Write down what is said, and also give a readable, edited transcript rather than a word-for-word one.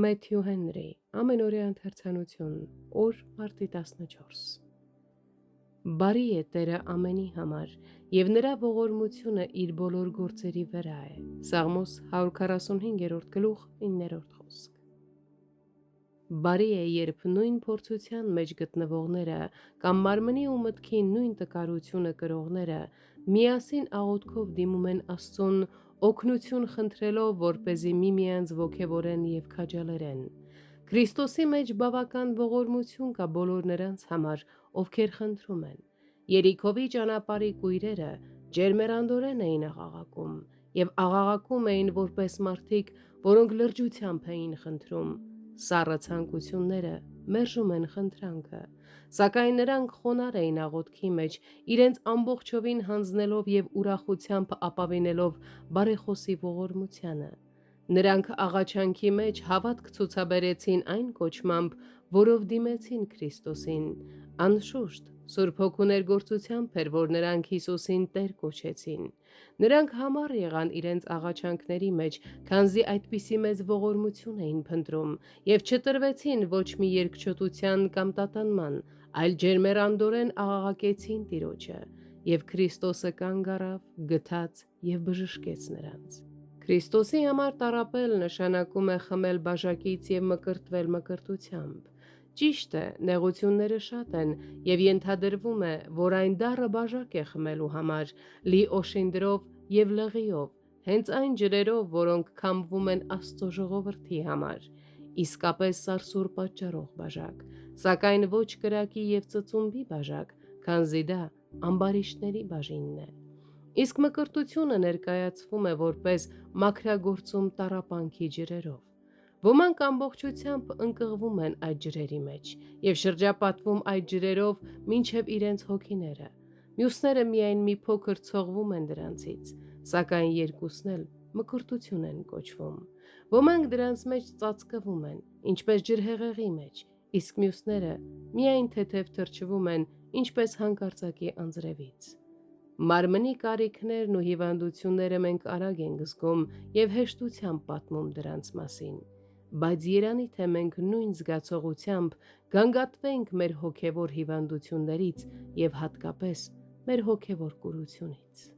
Մեթյու Հենրի, ամենօրյա ընթերցանություն, օր մարտի 14։ Բարի է Տերը ամենի համար, և նրա ողորմությունը իր բոլոր գործերի վրա է։ Սաղմոս 145-րդ գլուխ 9-րդ խոսք։ Բարի է, երբ նույն փորձության մեջ գտնվողները կամ մարմնի ու մտքի նույն տկարությունը կրողները միասին աղոթքով դիմում են Աստծուն, օգնություն խնդրելով, որպեսզի միմյանց ոգևորեն և քաջալերեն։ Քրիստոսի մեջ բավական ողորմություն կա բոլոր նրանց համար, ովքեր խնդրում են։ Երիքովի ճանապարհի կույրերը ջերմեռանդորեն էին աղաղակում և աղաղակում էին որպես մարդիկ, որոնք լրջությամբ էին խնդրում։ Սառը ցանկությունները մերժում են խնդրանքը, սակայն նրանք խոնարհ էին աղոթքի մեջ, իրենց ամբողջովին հանձնելով և ուրախությամբ ապավինելով բարեխոսի ողորմությանը։ Նրանք աղաչանքի մեջ հավատք ցուցաբերեցին այն կոչմամբ, որով դիմեցին Քրիստոսին։ Անշուշտ, Սուրբ Հոգու ներգործությամբ էր, որ նրանք Հիսուսին Տեր կոչեցին։ Նրանք համառ եղան իրենց աղաչանքների մեջ, քանզի այդպիսի մեծ ողորմություն էին փնտրում, և չտրվեցին ոչ մի երկչոտության կամ տատանման, այլ ջերմեռանդորեն աղաղակեցին Տիրոջը, և Քրիստոսը կանգ առավ, գթաց և բժշկեց նրանց։ Քրիստոսի համար տառապել նշանակում է խմել բաժակից և մկրտվել մկրտությամբ։ Ճիշտ է, նեղությունները շատ են, և ենթադրվում է, որ այն դառը բաժակ է խմելու համար, լի օշինդրով և լղիով, հենց այն ջրերով, որոնք քամվում են Աստծո ժողովրդի համար։ Իսկապես սարսուռ պատճառող բաժակ, սակայն ոչ կրակի և ծծումբի բաժակ, քանզի դա ամբարիշտների բաժինն է։ Իսկ մկրտությունը ներկայացվում է որպես մաքրագործում տառապանքի ջրերով։ Ոմանք ամբողջությամբ ընկղվում են այդ ջրերի մեջ և շրջապատվում այդ ջրերով մինչև իրենց հոգիները, մյուսները միայն մի փոքր ցողվում են դրանցից, սակայն երկուսն էլ մկրտություն են կոչվում։ Ոմանք դրանց մեջ ծածկվում են, ինչպես ջրհեղեղի մեջ, իսկ մյուսները միայն թեթև թրջվում են, ինչպես հանկարծակի անձրևից։ Մարմնի կարիքներն ու հիվանդությունները մենք արագ ենք զգում և հեշտությամբ պատմում դրանց մասին, բայց երանի թե մենք նույն զգացողությամբ գանգատվենք մեր հոգևոր հիվանդություններից և հատկապես մեր հոգևոր կուրությունից։